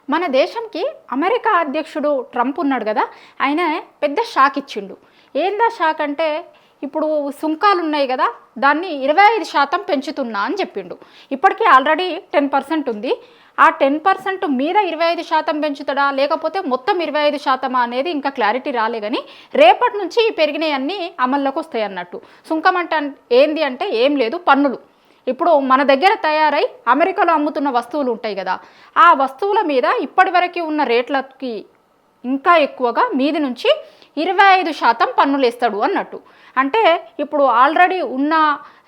మన దేశంకి అమెరికా అధ్యక్షుడు ట్రంప్ ఉన్నాడు కదా, ఆయన పెద్ద షాక్ ఇచ్చిండు. ఏందా షాక్ అంటే, ఇప్పుడు సుంకాలు ఉన్నాయి కదా, దాన్ని 25% పెంచుతున్నా అని చెప్పిండు. ఇప్పటికీ ఆల్రెడీ 10% ఉంది. ఆ 10% మీద 25% పెంచుతాడా, లేకపోతే మొత్తం 25% అనేది ఇంకా క్లారిటీ రాలే. కానీ రేపటి నుంచి పెరిగినవన్నీ అమల్లోకి వస్తాయి అన్నట్టు. సుంకం అంటే ఏంది అంటే ఏం లేదు, పన్నులు. ఇప్పుడు మన దగ్గర తయారై అమెరికాలో అమ్ముతున్న వస్తువులు ఉంటాయి కదా, ఆ వస్తువుల మీద ఇప్పటి వరకు ఉన్న రేట్లకి ఇంకా ఎక్కువగా మీది నుంచి 25% పన్నులు వేస్తాడు అన్నట్టు. అంటే ఇప్పుడు ఆల్రెడీ ఉన్న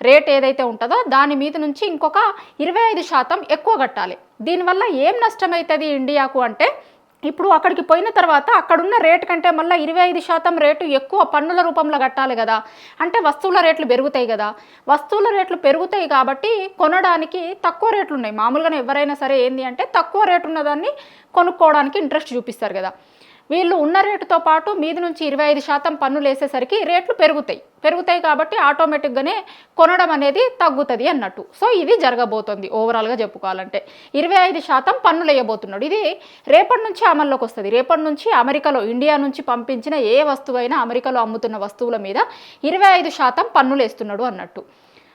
రేట్ ఏదైతే ఉంటుందో దాని మీద నుంచి ఇంకొక 25% ఎక్కువ కట్టాలి. దీనివల్ల ఏం నష్టమవుతుంది ఇండియాకు అంటే, ఇప్పుడు అక్కడికి పోయిన తర్వాత అక్కడున్న రేటు కంటే మళ్ళీ 25% రేటు ఎక్కువ పన్నుల రూపంలో కట్టాలి కదా. అంటే వస్తువుల రేట్లు పెరుగుతాయి కదా. వస్తువుల రేట్లు పెరుగుతాయి కాబట్టి కొనడానికి తక్కువ రేట్లు ఉన్నాయి. మామూలుగానే ఎవరైనా సరే ఏంది అంటే తక్కువ రేటు ఉన్నదాన్ని కొనుక్కోవడానికి ఇంట్రెస్ట్ చూపిస్తారు కదా. వీళ్ళు ఉన్న రేటుతో పాటు మీది నుంచి 25% పన్నులు వేసేసరికి రేట్లు పెరుగుతాయి కాబట్టి ఆటోమేటిక్గానే కొనడం అనేది తగ్గుతుంది అన్నట్టు. సో ఇది జరగబోతుంది ఓవరాల్గా చెప్పుకోవాలంటే. 25% పన్నులు వేయబోతున్నాడు. ఇది రేపటి నుంచి అమల్లోకి వస్తుంది. రేపటి నుంచి అమెరికాలో, ఇండియా నుంచి పంపించిన ఏ వస్తువైనా అమెరికాలో అమ్ముతున్న వస్తువుల మీద 25% పన్నులు వేస్తున్నాడు అన్నట్టు.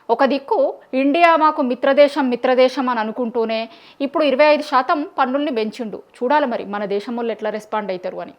ఒక దిక్కు ఇండియా మాకు మిత్రదేశం అని అనుకుంటూనే ఇప్పుడు 25% పన్నుల్ని పెంచిండు. చూడాలి మరి మన దేశం వాళ్ళు ఎట్లా రెస్పాండ్ అవుతారు అని.